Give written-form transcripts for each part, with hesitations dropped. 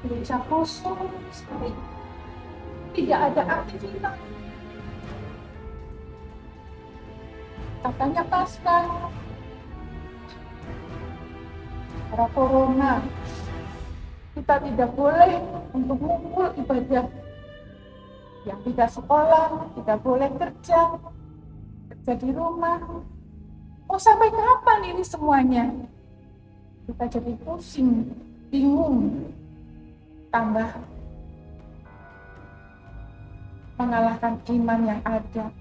Gereja kosong sekali, tidak ada aktivitas. Katanya pasca era corona kita tidak boleh untuk ngumpul ibadah, yang tidak sekolah, tidak boleh kerja, kerja di rumah. Oh, sampai kapan ini semuanya? Kita jadi pusing, bingung, tambah mengalahkan iman yang ada.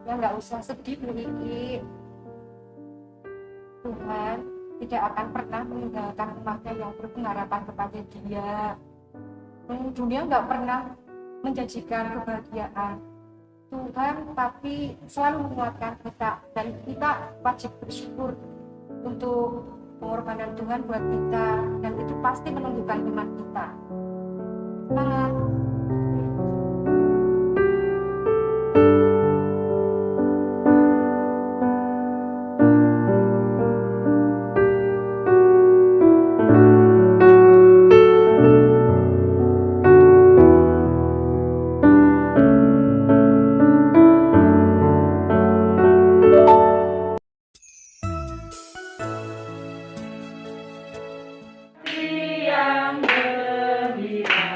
Ya nggak usah sedih Bu Iki. Tuhan tidak akan pernah meninggalkan umatnya yang berpengharapan kepada Dia. Dunia nggak pernah menjanjikan kebahagiaan Tuhan, tapi selalu menguatkan kita, dan kita wajib bersyukur untuk pengorbanan Tuhan buat kita, dan itu pasti menumbuhkan iman kita. Semangat. Yang gembira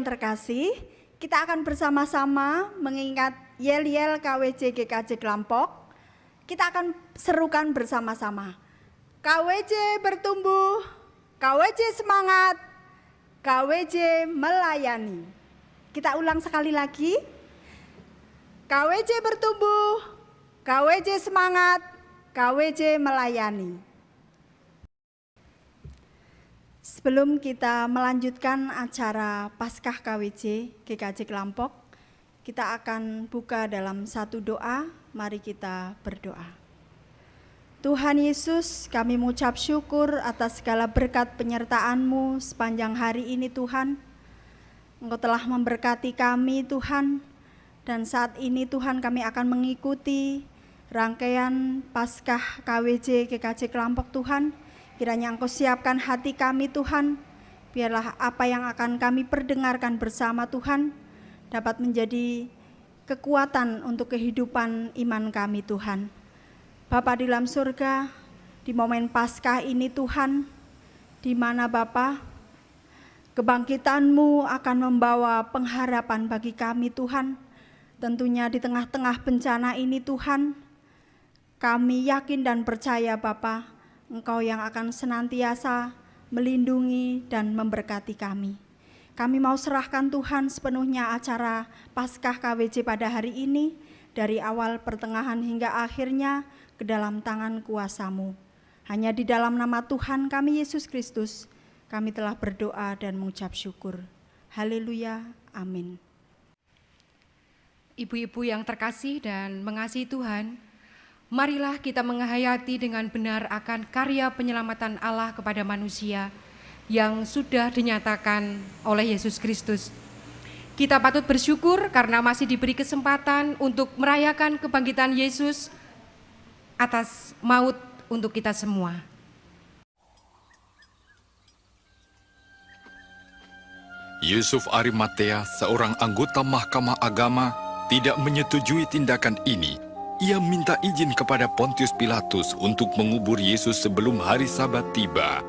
yang terkasih, kita akan bersama-sama mengingat Yel-Yel KWJ GKJ Klampok. Kita akan serukan bersama-sama. KWJ bertumbuh, KWJ semangat, KWJ melayani. Kita ulang sekali lagi. KWJ bertumbuh, KWJ semangat, KWJ melayani. Sebelum kita melanjutkan acara Paskah KWJ GKJ Klampok, kita akan buka dalam satu doa. Mari kita berdoa. Tuhan Yesus, kami mengucap syukur atas segala berkat penyertaan-Mu sepanjang hari ini Tuhan. Engkau telah memberkati kami Tuhan, dan saat ini Tuhan kami akan mengikuti rangkaian Paskah KWJ GKJ Klampok Tuhan. Kiranya Engkau siapkan hati kami Tuhan, biarlah apa yang akan kami perdengarkan bersama Tuhan dapat menjadi kekuatan untuk kehidupan iman kami Tuhan. Bapa di dalam surga, di momen Paskah ini Tuhan, di mana Bapa kebangkitan-Mu akan membawa pengharapan bagi kami Tuhan. Tentunya di tengah-tengah bencana ini Tuhan, kami yakin dan percaya Bapa, Engkau yang akan senantiasa melindungi dan memberkati kami. Kami mau serahkan Tuhan sepenuhnya acara Paskah KWJ pada hari ini, dari awal, pertengahan hingga akhirnya ke dalam tangan kuasa-Mu. Hanya di dalam nama Tuhan kami Yesus Kristus, kami telah berdoa dan mengucap syukur. Haleluya, amin. Ibu-ibu yang terkasih dan mengasihi Tuhan, marilah kita menghayati dengan benar akan karya penyelamatan Allah kepada manusia yang sudah dinyatakan oleh Yesus Kristus. Kita patut bersyukur karena masih diberi kesempatan untuk merayakan kebangkitan Yesus atas maut untuk kita semua. Yusuf Arimatea, seorang anggota Mahkamah Agama, tidak menyetujui tindakan ini. Ia minta izin kepada Pontius Pilatus untuk mengubur Yesus sebelum hari Sabat tiba.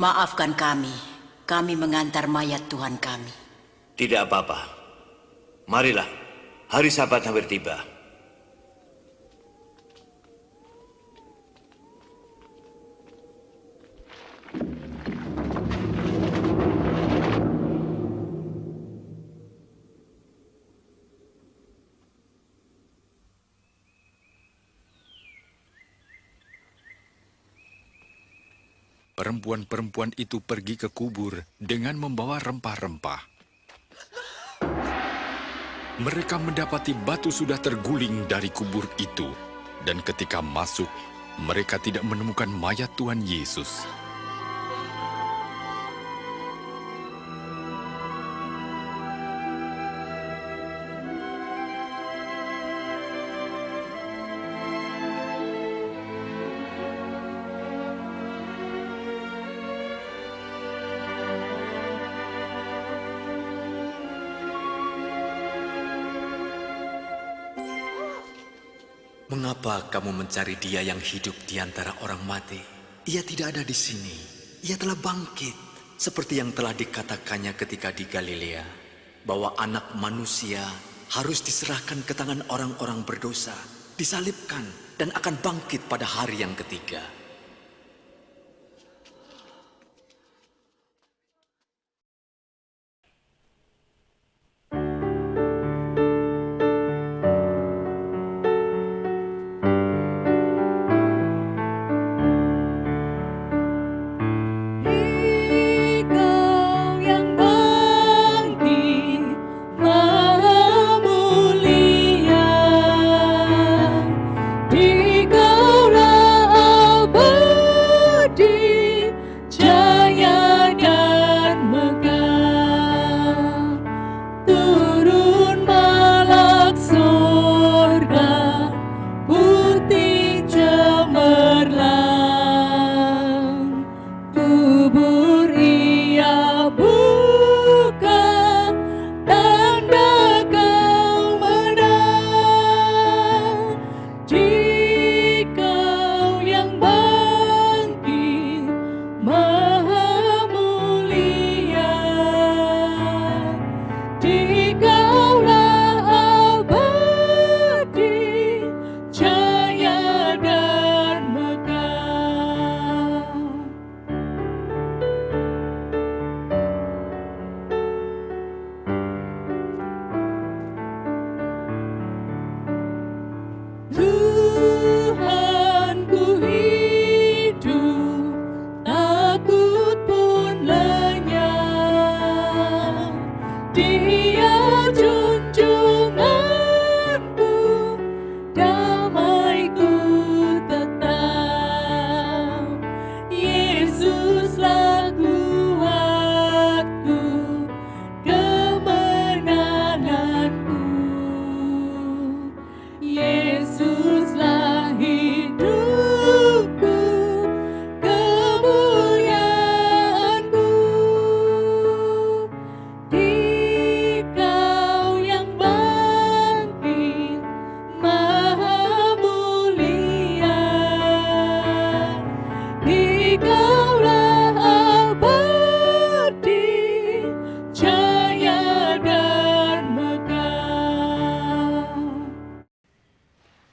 Maafkan kami mengantar mayat Tuhan kami. Tidak apa-apa. Marilah, hari Sabat hampir tiba. Perempuan-perempuan itu pergi ke kubur dengan membawa rempah-rempah. Mereka mendapati batu sudah terguling dari kubur itu, dan ketika masuk, mereka tidak menemukan mayat Tuhan Yesus. Mengapa kamu mencari Dia yang hidup di antara orang mati? Ia tidak ada di sini. Ia telah bangkit, seperti yang telah dikatakannya ketika di Galilea, bahwa Anak Manusia harus diserahkan ke tangan orang-orang berdosa disalibkan, dan akan bangkit pada hari yang ketiga.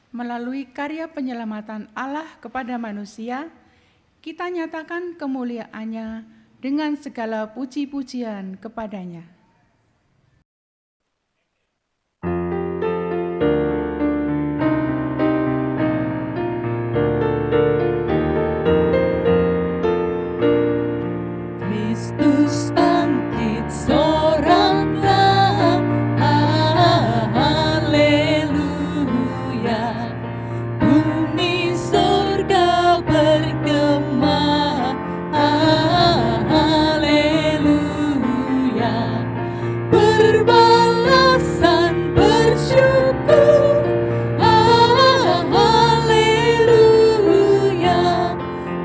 Melalui karya penyelamatan Allah kepada manusia, kita nyatakan kemuliaan-Nya dengan segala puji-pujian kepadanya. Kristus bangkit, soraklah, haleluya. Bumi surga bergema, haleluya. Berbalasan bersyukur, haleluya.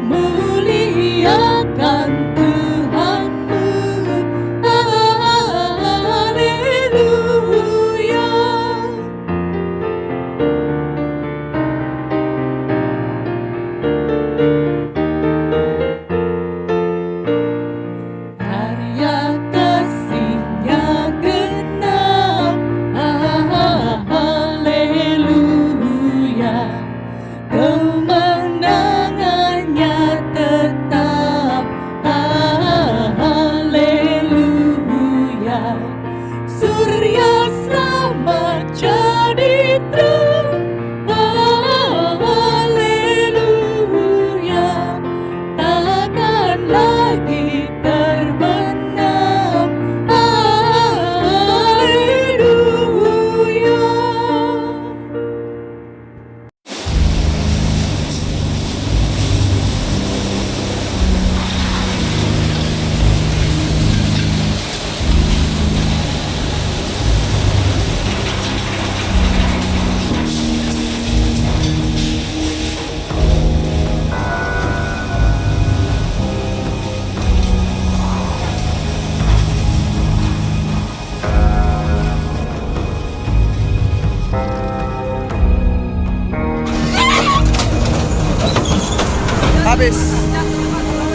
Muliakan Tuhanmu, haleluya. Karya kasih-Nya genap, haleluya. Kemenangan-Nya tetap, haleluya. Surya selamat jadi terang, haleluya. Takkan lagi terbenam, haleluya.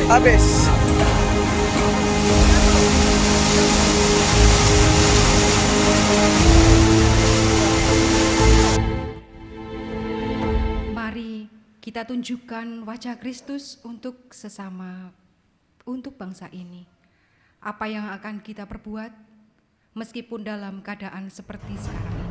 Habis. kita tunjukkan wajah Kristus untuk sesama, untuk bangsa ini. Apa yang akan kita perbuat meskipun dalam keadaan seperti sekarang ini.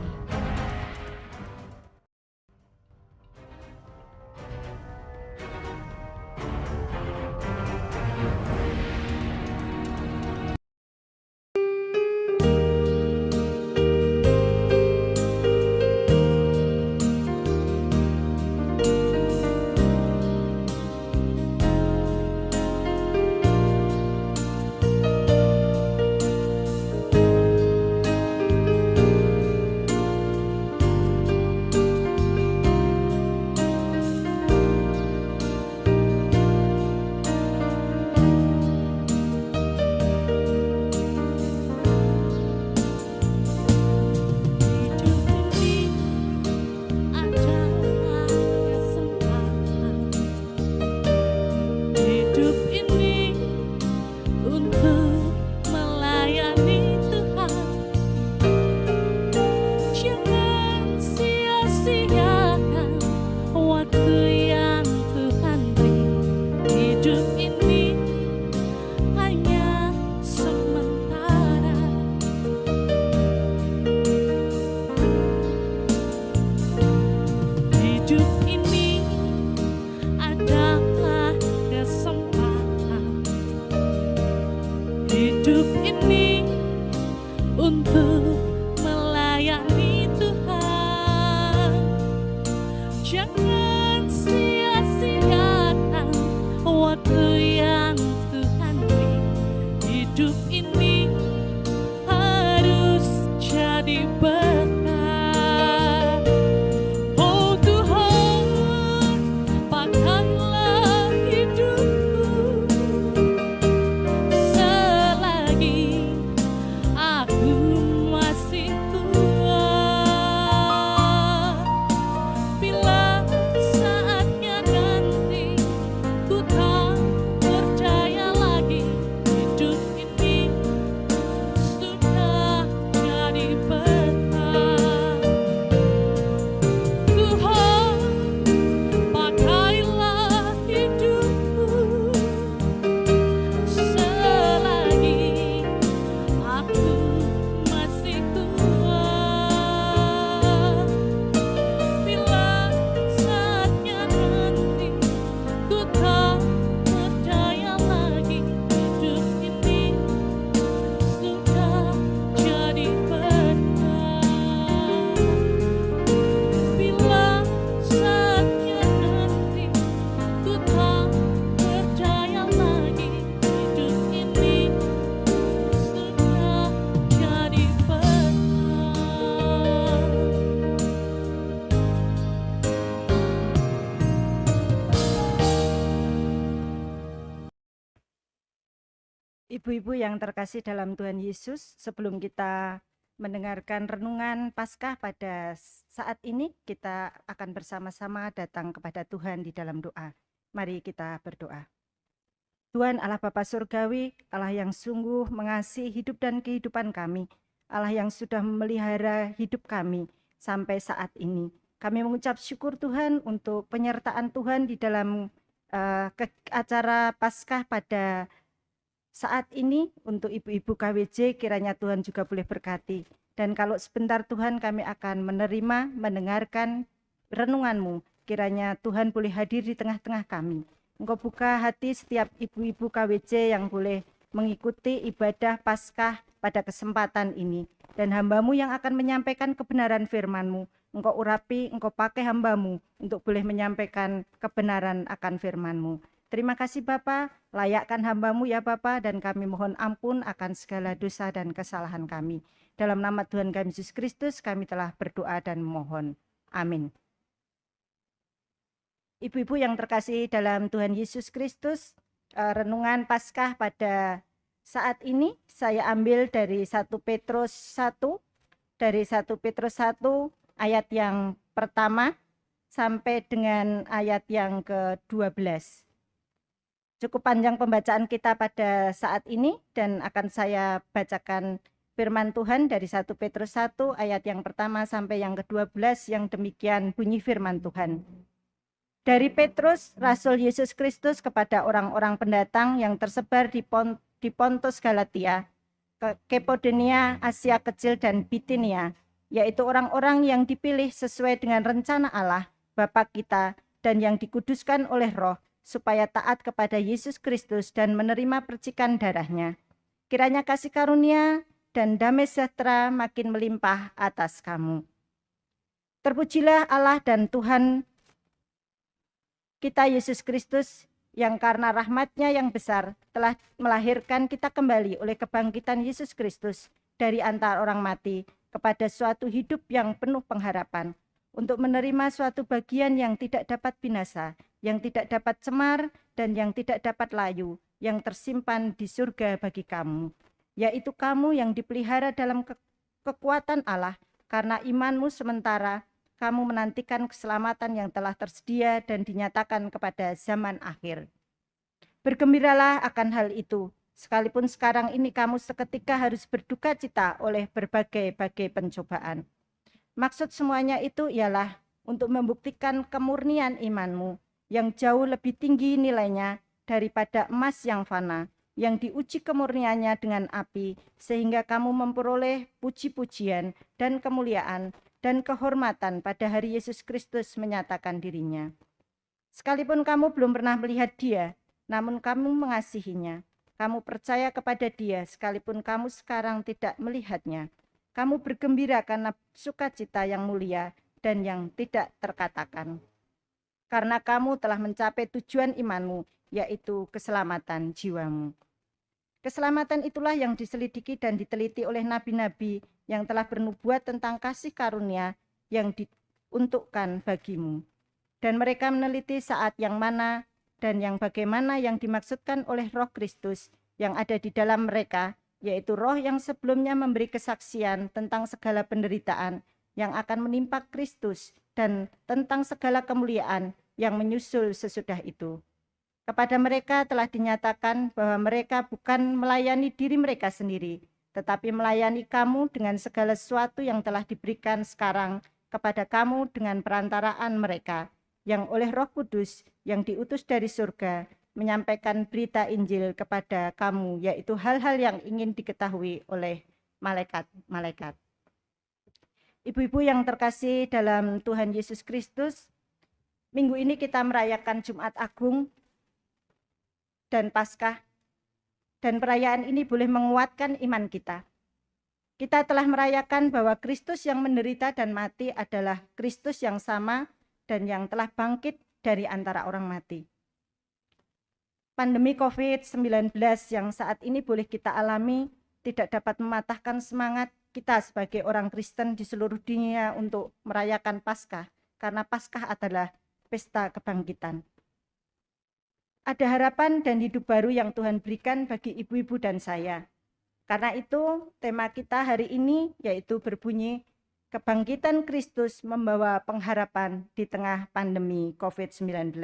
Ibu-ibu yang terkasih dalam Tuhan Yesus, sebelum kita mendengarkan renungan Paskah pada saat ini, kita akan bersama-sama datang kepada Tuhan di dalam doa. Mari kita berdoa. Tuhan Allah Bapa Surgawi, Allah yang sungguh mengasihi hidup dan kehidupan kami, Allah yang sudah memelihara hidup kami sampai saat ini. Kami mengucap syukur Tuhan untuk penyertaan Tuhan di dalam acara Paskah pada saat ini. Untuk ibu-ibu KWJ, kiranya Tuhan juga boleh berkati. Dan kalau sebentar Tuhan kami akan menerima, mendengarkan renungan-Mu, kiranya Tuhan boleh hadir di tengah-tengah kami. Engkau buka hati setiap ibu-ibu KWJ yang boleh mengikuti ibadah Paskah pada kesempatan ini. Dan hamba-Mu yang akan menyampaikan kebenaran firman-Mu, Engkau urapi, Engkau pakai hamba-Mu untuk boleh menyampaikan kebenaran akan firman-Mu. Terima kasih Bapa, layakkan hamba-Mu ya Bapa, dan kami mohon ampun akan segala dosa dan kesalahan kami. Dalam nama Tuhan kami Yesus Kristus kami telah berdoa dan memohon. Amin. Ibu-ibu yang terkasih dalam Tuhan Yesus Kristus, renungan Paskah pada saat ini saya ambil dari 1 Petrus 1, dari 1 Petrus 1 ayat yang pertama sampai dengan ayat yang ke-12. Cukup panjang pembacaan kita pada saat ini dan akan saya bacakan firman Tuhan dari 1 Petrus 1 ayat yang pertama sampai yang ke-12 yang demikian bunyi firman Tuhan. Dari Petrus, Rasul Yesus Kristus kepada orang-orang pendatang yang tersebar di Pontus Galatia, Kepodonia, Asia Kecil, dan Bitinia, yaitu orang-orang yang dipilih sesuai dengan rencana Allah, Bapa kita, dan yang dikuduskan oleh Roh, supaya taat kepada Yesus Kristus dan menerima percikan darahnya. Kiranya kasih karunia dan damai sejahtera makin melimpah atas kamu. Terpujilah Allah dan Tuhan kita Yesus Kristus, yang karena rahmat-Nya yang besar telah melahirkan kita kembali oleh kebangkitan Yesus Kristus dari antara orang mati kepada suatu hidup yang penuh pengharapan, untuk menerima suatu bagian yang tidak dapat binasa, yang tidak dapat cemar, dan yang tidak dapat layu, yang tersimpan di surga bagi kamu, yaitu kamu yang dipelihara dalam kekuatan Allah, karena imanmu sementara kamu menantikan keselamatan yang telah tersedia dan dinyatakan kepada zaman akhir. Bergembiralah akan hal itu, sekalipun sekarang ini kamu seketika harus berduka cita oleh berbagai-bagai pencobaan. Maksud semuanya itu ialah untuk membuktikan kemurnian imanmu yang jauh lebih tinggi nilainya daripada emas yang fana, yang diuji kemurniannya dengan api, sehingga kamu memperoleh puji-pujian dan kemuliaan dan kehormatan pada hari Yesus Kristus menyatakan dirinya. Sekalipun kamu belum pernah melihat Dia, namun kamu mengasihinya. Kamu percaya kepada Dia, sekalipun kamu sekarang tidak melihatnya. Kamu bergembira karena sukacita yang mulia dan yang tidak terkatakan. Karena kamu telah mencapai tujuan imanmu, yaitu keselamatan jiwamu. Keselamatan itulah yang diselidiki dan diteliti oleh nabi-nabi yang telah bernubuat tentang kasih karunia yang diuntukkan bagimu. Dan mereka meneliti saat yang mana dan yang bagaimana yang dimaksudkan oleh Roh Kristus yang ada di dalam mereka, yaitu Roh yang sebelumnya memberi kesaksian tentang segala penderitaan yang akan menimpa Kristus dan tentang segala kemuliaan yang menyusul sesudah itu. Kepada mereka telah dinyatakan bahwa mereka bukan melayani diri mereka sendiri, tetapi melayani kamu dengan segala sesuatu yang telah diberikan sekarang kepada kamu dengan perantaraan mereka, yang oleh Roh Kudus yang diutus dari surga, menyampaikan berita Injil kepada kamu, yaitu hal-hal yang ingin diketahui oleh malaikat-malaikat. Ibu-ibu yang terkasih dalam Tuhan Yesus Kristus, minggu ini kita merayakan Jumat Agung dan Paskah, dan perayaan ini boleh menguatkan iman kita. Kita telah merayakan bahwa Kristus yang menderita dan mati adalah Kristus yang sama dan yang telah bangkit dari antara orang mati. Pandemi COVID-19 yang saat ini boleh kita alami tidak dapat mematahkan semangat kita sebagai orang Kristen di seluruh dunia untuk merayakan Paskah, karena Paskah adalah pesta kebangkitan. Ada harapan dan hidup baru yang Tuhan berikan bagi ibu-ibu dan saya. Karena itu tema kita hari ini yaitu berbunyi Kebangkitan Kristus membawa pengharapan di tengah pandemi COVID-19.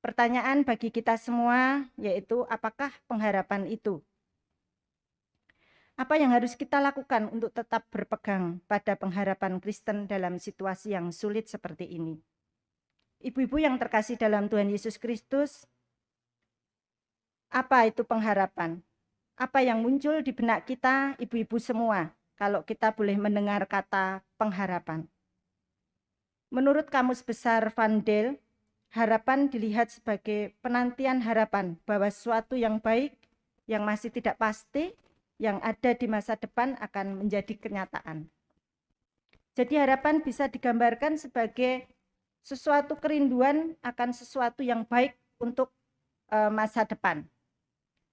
Pertanyaan bagi kita semua yaitu apakah pengharapan itu? Apa yang harus kita lakukan untuk tetap berpegang pada pengharapan Kristen dalam situasi yang sulit seperti ini? Ibu-ibu yang terkasih dalam Tuhan Yesus Kristus, apa itu pengharapan? Apa yang muncul di benak kita, ibu-ibu semua, kalau kita boleh mendengar kata pengharapan? Menurut Kamus Besar Van Dale, harapan dilihat sebagai penantian harapan bahwa sesuatu yang baik, yang masih tidak pasti, yang ada di masa depan akan menjadi kenyataan. Jadi harapan bisa digambarkan sebagai sesuatu kerinduan akan sesuatu yang baik untuk masa depan.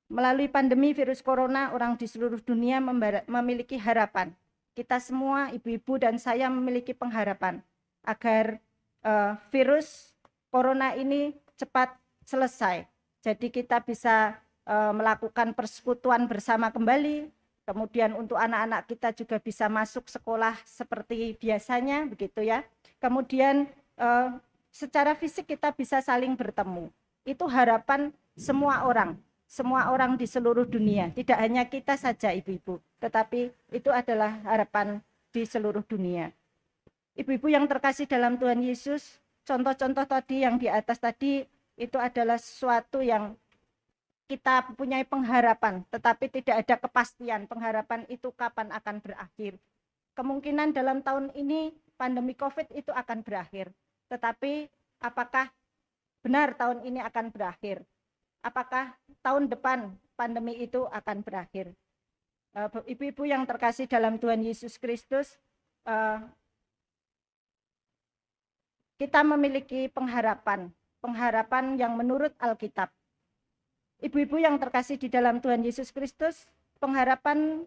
Melalui pandemi virus corona, orang di seluruh dunia memiliki harapan. Kita semua, ibu-ibu dan saya memiliki pengharapan agar virus corona ini cepat selesai. Jadi kita bisa melakukan persekutuan bersama kembali. Kemudian untuk anak-anak kita juga bisa masuk sekolah seperti biasanya, begitu ya. Kemudian secara fisik kita bisa saling bertemu. Itu harapan semua orang di seluruh dunia, tidak hanya kita saja ibu-ibu, tetapi itu adalah harapan di seluruh dunia. Ibu-ibu yang terkasih dalam Tuhan Yesus, contoh-contoh tadi yang di atas tadi itu adalah sesuatu yang kita punya pengharapan, tetapi tidak ada kepastian pengharapan itu kapan akan berakhir. Kemungkinan dalam tahun ini pandemi COVID itu akan berakhir, tetapi apakah benar tahun ini akan berakhir? Apakah tahun depan pandemi itu akan berakhir? Ibu-ibu yang terkasih dalam Tuhan Yesus Kristus, kita memiliki pengharapan yang menurut Alkitab. Ibu-ibu yang terkasih di dalam Tuhan Yesus Kristus, pengharapan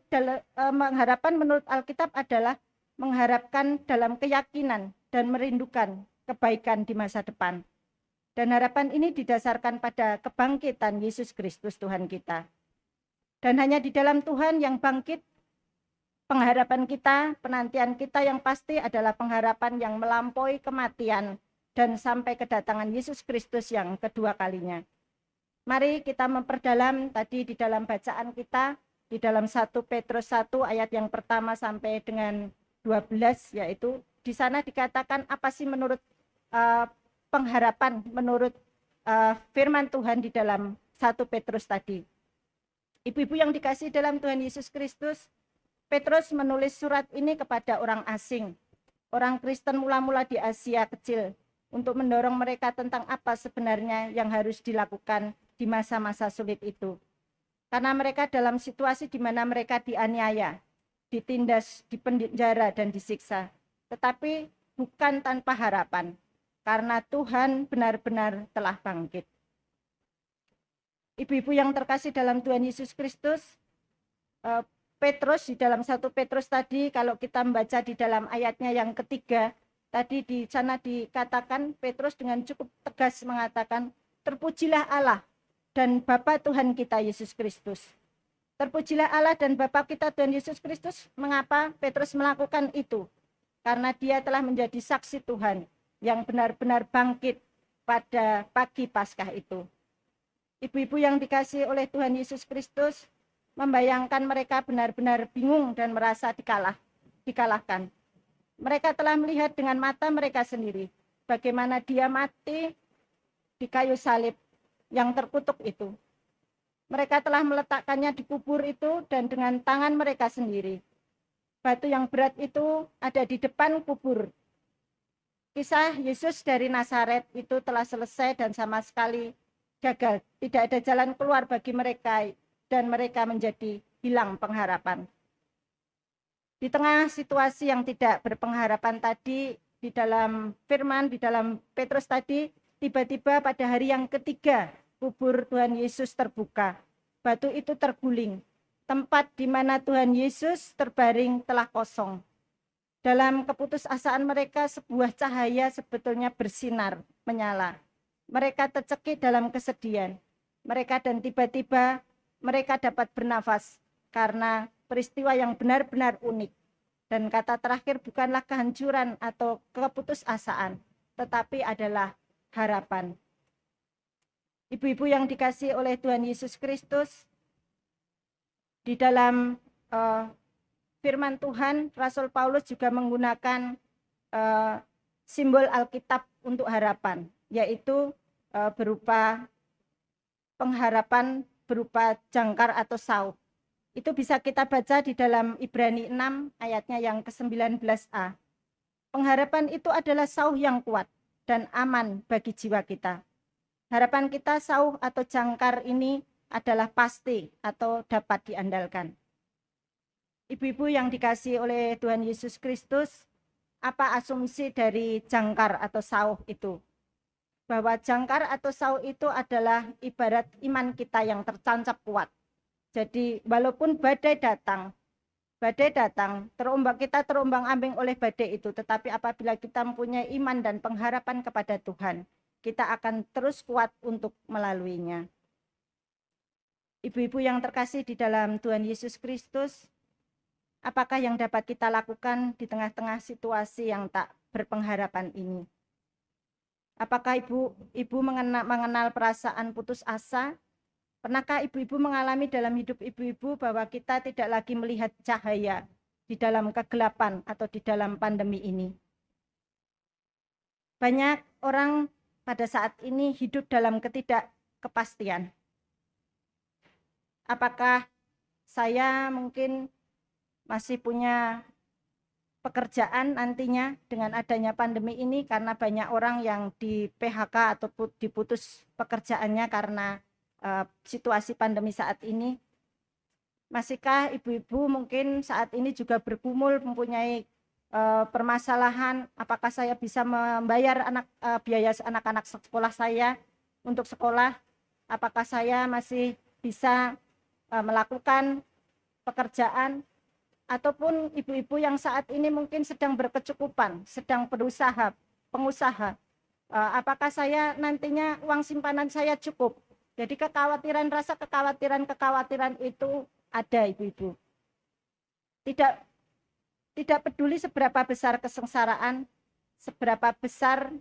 menurut Alkitab adalah mengharapkan dalam keyakinan dan merindukan kebaikan di masa depan. Dan harapan ini didasarkan pada kebangkitan Yesus Kristus Tuhan kita. Dan hanya di dalam Tuhan yang bangkit, pengharapan kita, penantian kita yang pasti adalah pengharapan yang melampaui kematian dan sampai kedatangan Yesus Kristus yang kedua kalinya. Mari kita memperdalam tadi di dalam bacaan kita, di dalam 1 Petrus 1 ayat yang pertama sampai dengan 12, yaitu di sana dikatakan apa sih menurut pengharapan, menurut firman Tuhan di dalam 1 Petrus tadi. Ibu-ibu yang dikasih dalam Tuhan Yesus Kristus, Petrus menulis surat ini kepada orang asing, orang Kristen mula-mula di Asia kecil, untuk mendorong mereka tentang apa sebenarnya yang harus dilakukan di masa-masa sulit itu. Karena mereka dalam situasi di mana mereka dianiaya, ditindas, dipenjara, dan disiksa. Tetapi bukan tanpa harapan, karena Tuhan benar-benar telah bangkit. Ibu-ibu yang terkasih dalam Tuhan Yesus Kristus, Petrus di dalam 1 Petrus tadi, kalau kita membaca di dalam ayatnya yang ketiga, tadi di sana dikatakan Petrus dengan cukup tegas mengatakan, terpujilah Allah dan Bapa Tuhan kita Yesus Kristus. Terpujilah Allah dan Bapa kita Tuhan Yesus Kristus. Mengapa Petrus melakukan itu? Karena dia telah menjadi saksi Tuhan yang benar-benar bangkit pada pagi Paskah itu. Ibu-ibu yang dikasihi oleh Tuhan Yesus Kristus, membayangkan mereka benar-benar bingung dan merasa dikalahkan. Mereka telah melihat dengan mata mereka sendiri bagaimana dia mati di kayu salib yang terkutuk itu. Mereka telah meletakkannya di kubur itu dan dengan tangan mereka sendiri. Batu yang berat itu ada di depan kubur. Kisah Yesus dari Nazaret itu telah selesai dan sama sekali gagal. Tidak ada jalan keluar bagi mereka dan mereka menjadi hilang pengharapan. Di tengah situasi yang tidak berpengharapan tadi, di dalam firman, di dalam Petrus tadi, tiba-tiba pada hari yang ketiga, kubur Tuhan Yesus terbuka. Batu itu terguling. Tempat di mana Tuhan Yesus terbaring telah kosong. Dalam keputusasaan mereka, sebuah cahaya sebetulnya bersinar, menyala. Mereka tercekik dalam kesedihan. Dan tiba-tiba mereka dapat bernafas karena peristiwa yang benar-benar unik. Dan kata terakhir bukanlah kehancuran atau keputusasaan, tetapi adalah harapan. Ibu-ibu yang dikasihi oleh Tuhan Yesus Kristus, di dalam firman Tuhan, Rasul Paulus juga menggunakan simbol Alkitab untuk harapan, yaitu berupa pengharapan berupa jangkar atau sauh. Itu bisa kita baca di dalam Ibrani 6 ayatnya yang ke-19a. Pengharapan itu adalah sauh yang kuat dan aman bagi jiwa kita. Harapan kita sauh atau jangkar ini adalah pasti atau dapat diandalkan. Ibu-ibu yang dikasihi oleh Tuhan Yesus Kristus, apa asumsi dari jangkar atau sauh itu? Bahwa jangkar atau sauh itu adalah ibarat iman kita yang tertancap kuat. Jadi walaupun badai datang, kita terombang-ambing oleh badai itu, tetapi apabila kita mempunyai iman dan pengharapan kepada Tuhan, kita akan terus kuat untuk melaluinya. Ibu-ibu yang terkasih di dalam Tuhan Yesus Kristus, apakah yang dapat kita lakukan di tengah-tengah situasi yang tak berpengharapan ini? Apakah ibu mengenal perasaan putus asa? Pernahkah ibu-ibu mengalami dalam hidup ibu-ibu bahwa kita tidak lagi melihat cahaya di dalam kegelapan atau di dalam pandemi ini? Banyak orang pada saat ini hidup dalam ketidakkepastian. Apakah saya mungkin masih punya pekerjaan nantinya dengan adanya pandemi ini, karena banyak orang yang di PHK atau diputus pekerjaannya karena situasi pandemi saat ini. Masihkah ibu-ibu mungkin saat ini juga bergumul mempunyai permasalahan, apakah saya bisa membayar biaya anak-anak sekolah saya untuk sekolah? Apakah saya masih bisa melakukan pekerjaan? Ataupun ibu-ibu yang saat ini mungkin sedang berkecukupan, sedang berusaha, pengusaha, apakah saya nantinya uang simpanan saya cukup? Jadi kekhawatiran, rasa kekhawatiran itu ada, ibu-ibu. Tidak peduli seberapa besar kesengsaraan, seberapa besar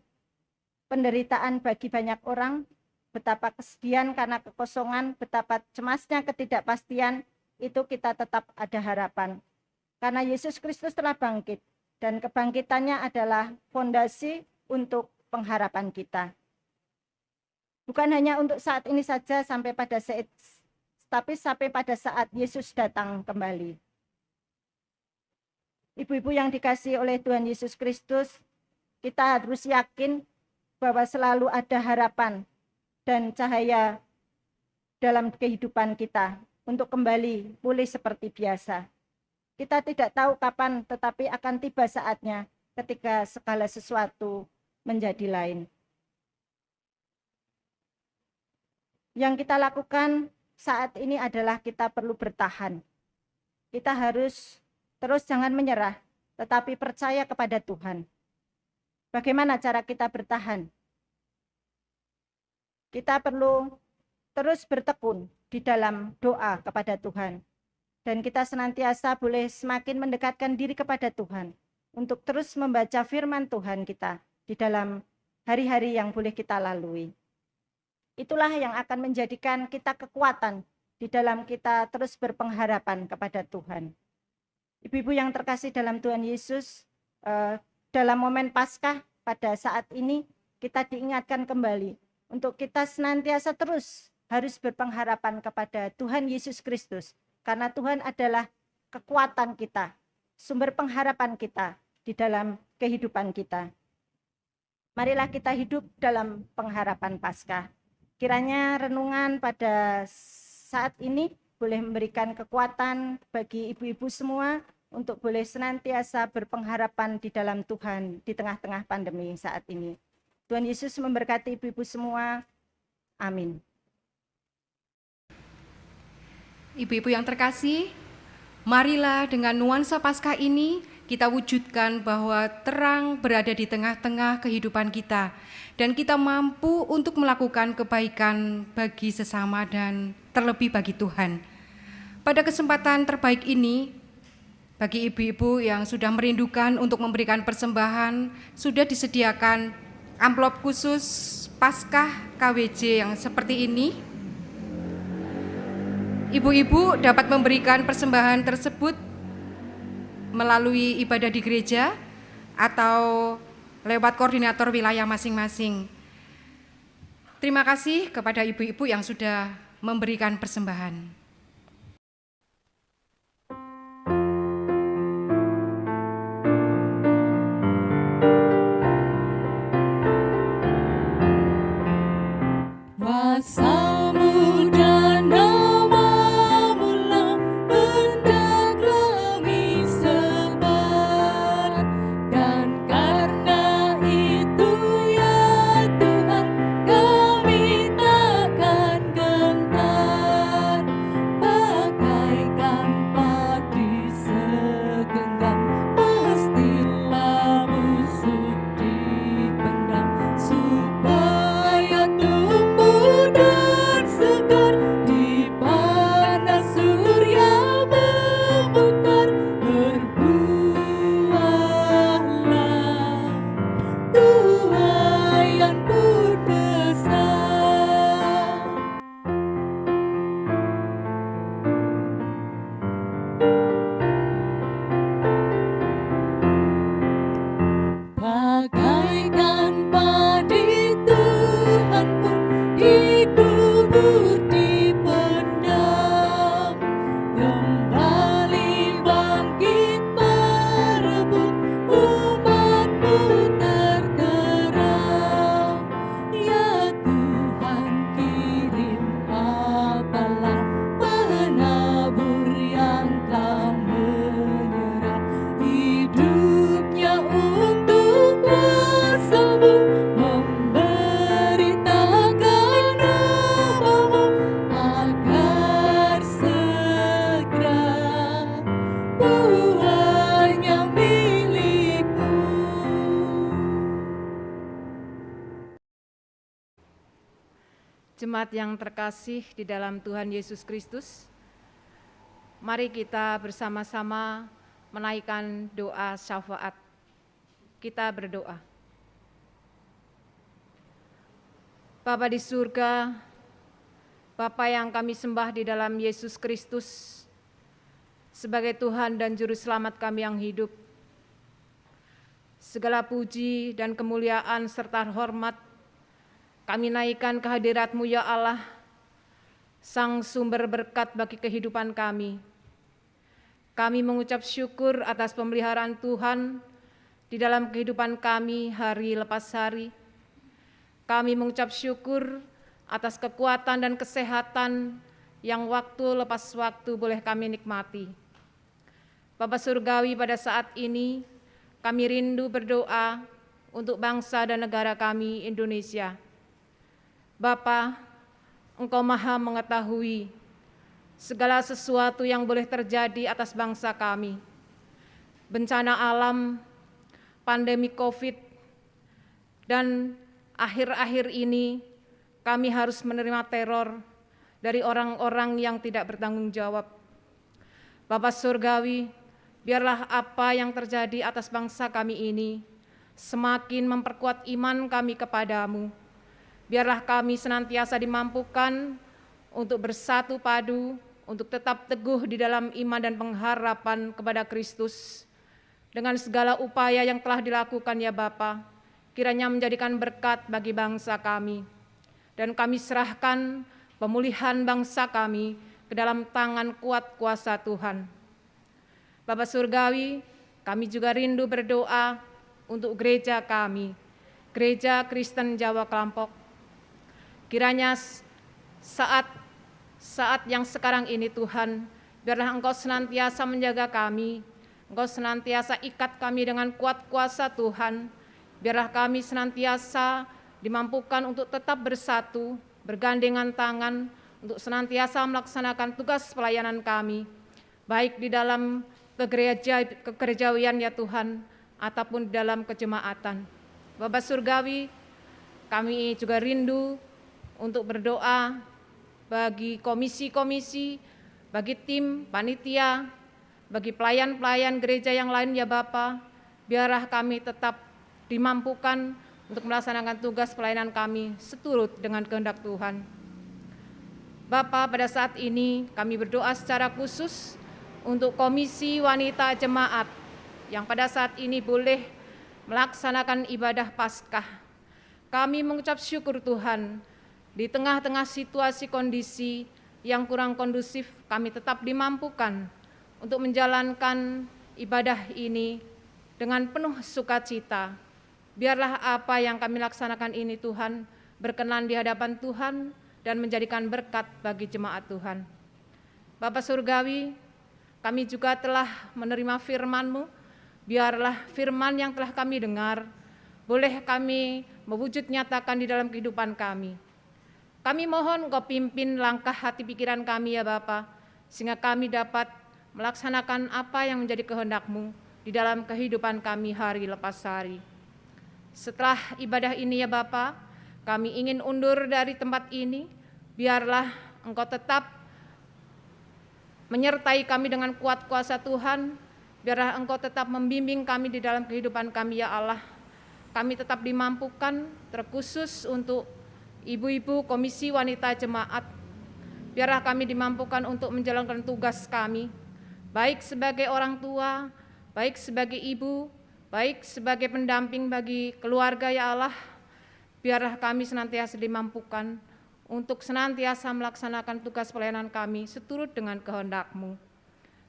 penderitaan bagi banyak orang, betapa kesedihan karena kekosongan, betapa cemasnya ketidakpastian, itu kita tetap ada harapan. Karena Yesus Kristus telah bangkit, dan kebangkitannya adalah fondasi untuk pengharapan kita. Bukan hanya untuk saat ini saja, tapi sampai pada saat Yesus datang kembali. Ibu-ibu yang dikasihi oleh Tuhan Yesus Kristus, kita harus yakin bahwa selalu ada harapan dan cahaya dalam kehidupan kita untuk kembali pulih seperti biasa. Kita tidak tahu kapan, tetapi akan tiba saatnya ketika segala sesuatu menjadi lain. Yang kita lakukan saat ini adalah kita perlu bertahan. Kita harus terus jangan menyerah, tetapi percaya kepada Tuhan. Bagaimana cara kita bertahan? Kita perlu terus bertekun di dalam doa kepada Tuhan. Dan kita senantiasa boleh semakin mendekatkan diri kepada Tuhan untuk terus membaca firman Tuhan kita di dalam hari-hari yang boleh kita lalui. Itulah yang akan menjadikan kita kekuatan di dalam kita terus berpengharapan kepada Tuhan. Ibu-ibu yang terkasih dalam Tuhan Yesus, dalam momen Paskah pada saat ini kita diingatkan kembali untuk kita senantiasa terus harus berpengharapan kepada Tuhan Yesus Kristus. Karena Tuhan adalah kekuatan kita, sumber pengharapan kita di dalam kehidupan kita. Marilah kita hidup dalam pengharapan Paskah. Kiranya renungan pada saat ini boleh memberikan kekuatan bagi ibu-ibu semua untuk boleh senantiasa berpengharapan di dalam Tuhan di tengah-tengah pandemi saat ini. Tuhan Yesus memberkati ibu-ibu semua. Amin. Ibu-ibu yang terkasih, marilah dengan nuansa Paskah ini kita wujudkan bahwa terang berada di tengah-tengah kehidupan kita dan kita mampu untuk melakukan kebaikan bagi sesama dan terlebih bagi Tuhan. Pada kesempatan terbaik ini, bagi ibu-ibu yang sudah merindukan untuk memberikan persembahan, sudah disediakan amplop khusus Paskah KWJ yang seperti ini. Ibu-ibu dapat memberikan persembahan tersebut melalui ibadah di gereja atau lewat koordinator wilayah masing-masing. Terima kasih kepada ibu-ibu yang sudah memberikan persembahan. Kuasa-Mu dan nama-Mu-lah hendaklah kami sembah, dan karena itu ya Tuhan kami takkan gentar. Jemaat yang terkasih di dalam Tuhan Yesus Kristus, mari kita bersama-sama menaikkan doa syafaat. Kita berdoa. Bapa di surga, Bapa yang kami sembah di dalam Yesus Kristus sebagai Tuhan dan Juru Selamat kami yang hidup, segala puji dan kemuliaan serta hormat kami naikkan kehadirat-Mu ya Allah, Sang sumber berkat bagi kehidupan kami. Kami mengucap syukur atas pemeliharaan Tuhan di dalam kehidupan kami hari lepas hari. Kami mengucap syukur atas kekuatan dan kesehatan yang waktu lepas waktu boleh kami nikmati. Bapa Surgawi, pada saat ini kami rindu berdoa untuk bangsa dan negara kami Indonesia. Bapa, Engkau Maha mengetahui segala sesuatu yang boleh terjadi atas bangsa kami. Bencana alam, pandemi COVID, dan akhir-akhir ini kami harus menerima teror dari orang-orang yang tidak bertanggung jawab. Bapa Surgawi, biarlah apa yang terjadi atas bangsa kami ini semakin memperkuat iman kami kepadamu. Biarlah kami senantiasa dimampukan untuk bersatu padu, untuk tetap teguh di dalam iman dan pengharapan kepada Kristus. Dengan segala upaya yang telah dilakukan ya Bapa, kiranya menjadikan berkat bagi bangsa kami. Dan kami serahkan pemulihan bangsa kami ke dalam tangan kuat kuasa Tuhan. Bapa Surgawi, kami juga rindu berdoa untuk gereja kami, Gereja Kristen Jawa Kelampok. Kiranya saat yang sekarang ini Tuhan, biarlah Engkau senantiasa menjaga kami, Engkau senantiasa ikat kami dengan kuat kuasa Tuhan, biarlah kami senantiasa dimampukan untuk tetap bersatu, bergandengan tangan, untuk senantiasa melaksanakan tugas pelayanan kami, baik di dalam kegerejawian ya Tuhan, ataupun di dalam kejemaatan. Bapa Surgawi, kami juga rindu untuk berdoa bagi komisi-komisi, bagi tim, panitia, bagi pelayan-pelayan gereja yang lain ya Bapa, biarlah kami tetap dimampukan untuk melaksanakan tugas pelayanan kami seturut dengan kehendak Tuhan. Bapa, pada saat ini kami berdoa secara khusus untuk Komisi Wanita Jemaat yang pada saat ini boleh melaksanakan ibadah Paskah. Kami mengucap syukur Tuhan, di tengah-tengah situasi kondisi yang kurang kondusif, kami tetap dimampukan untuk menjalankan ibadah ini dengan penuh sukacita. Biarlah apa yang kami laksanakan ini Tuhan berkenan di hadapan Tuhan dan menjadikan berkat bagi jemaat Tuhan. Bapa Surgawi, kami juga telah menerima firman-Mu, biarlah firman yang telah kami dengar boleh kami mewujud nyatakan di dalam kehidupan kami. Kami mohon Engkau pimpin langkah hati pikiran kami ya Bapa, sehingga kami dapat melaksanakan apa yang menjadi kehendak-Mu di dalam kehidupan kami hari lepas hari. Setelah ibadah ini ya Bapa, kami ingin undur dari tempat ini, biarlah Engkau tetap menyertai kami dengan kuat kuasa Tuhan, biarlah Engkau tetap membimbing kami di dalam kehidupan kami ya Allah. Kami tetap dimampukan terkhusus untuk ibu-ibu Komisi Wanita Jemaat, biarlah kami dimampukan untuk menjalankan tugas kami, baik sebagai orang tua, baik sebagai ibu, baik sebagai pendamping bagi keluarga ya Allah, biarlah kami senantiasa dimampukan untuk senantiasa melaksanakan tugas pelayanan kami seturut dengan kehendak-Mu.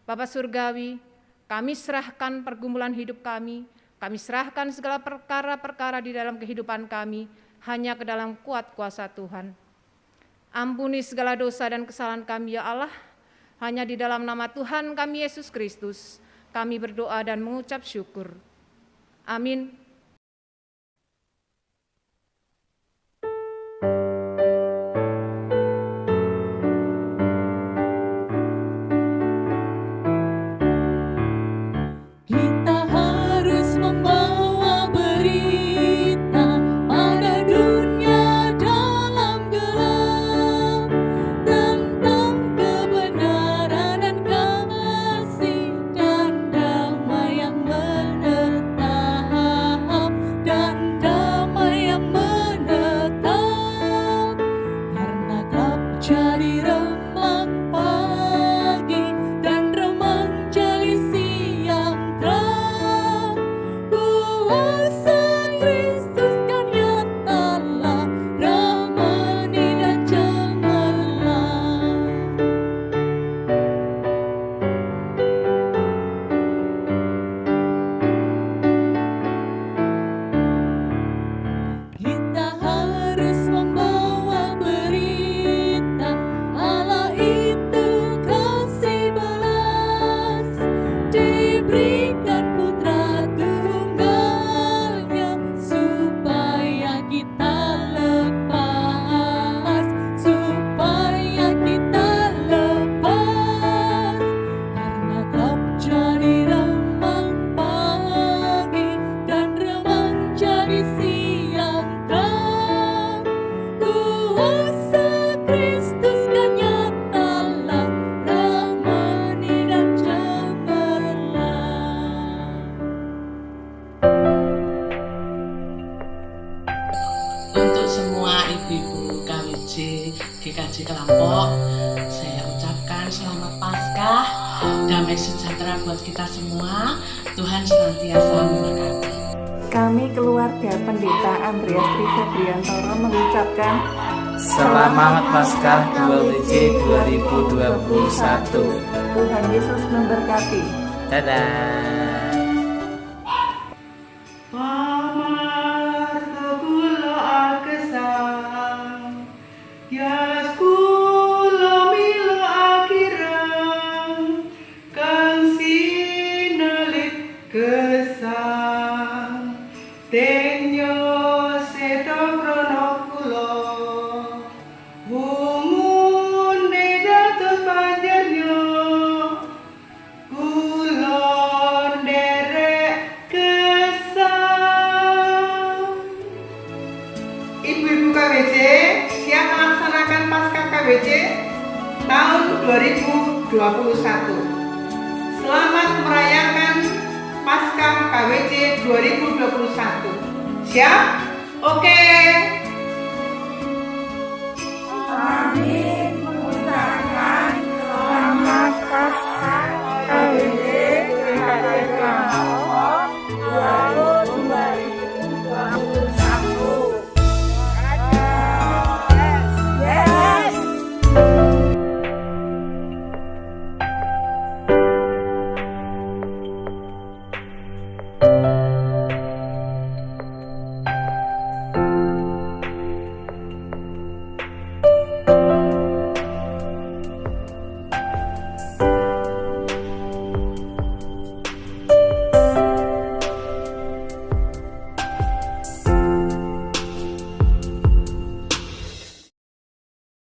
Bapa Surgawi, kami serahkan pergumulan hidup kami serahkan segala perkara-perkara di dalam kehidupan kami, hanya ke dalam kuat kuasa Tuhan. Ampuni segala dosa dan kesalahan kami ya Allah, hanya di dalam nama Tuhan kami Yesus Kristus, kami berdoa dan mengucap syukur. Amin. Berita pada dunia dalam gelap. GKJ Kelampok, saya ucapkan selamat Paskah, damai sejahtera buat kita semua. Tuhan senantiasa memberkati. Kami keluarga Pendeta Andreas Tri Febriantoro mengucapkan Selamat Paskah 2WJ 2021. Tuhan Yesus memberkati. Dadah. Ibu-ibu KWJ siap melaksanakan Paskah KWJ tahun 2021. Selamat merayakan Paskah KWJ 2021. Siap? Oke.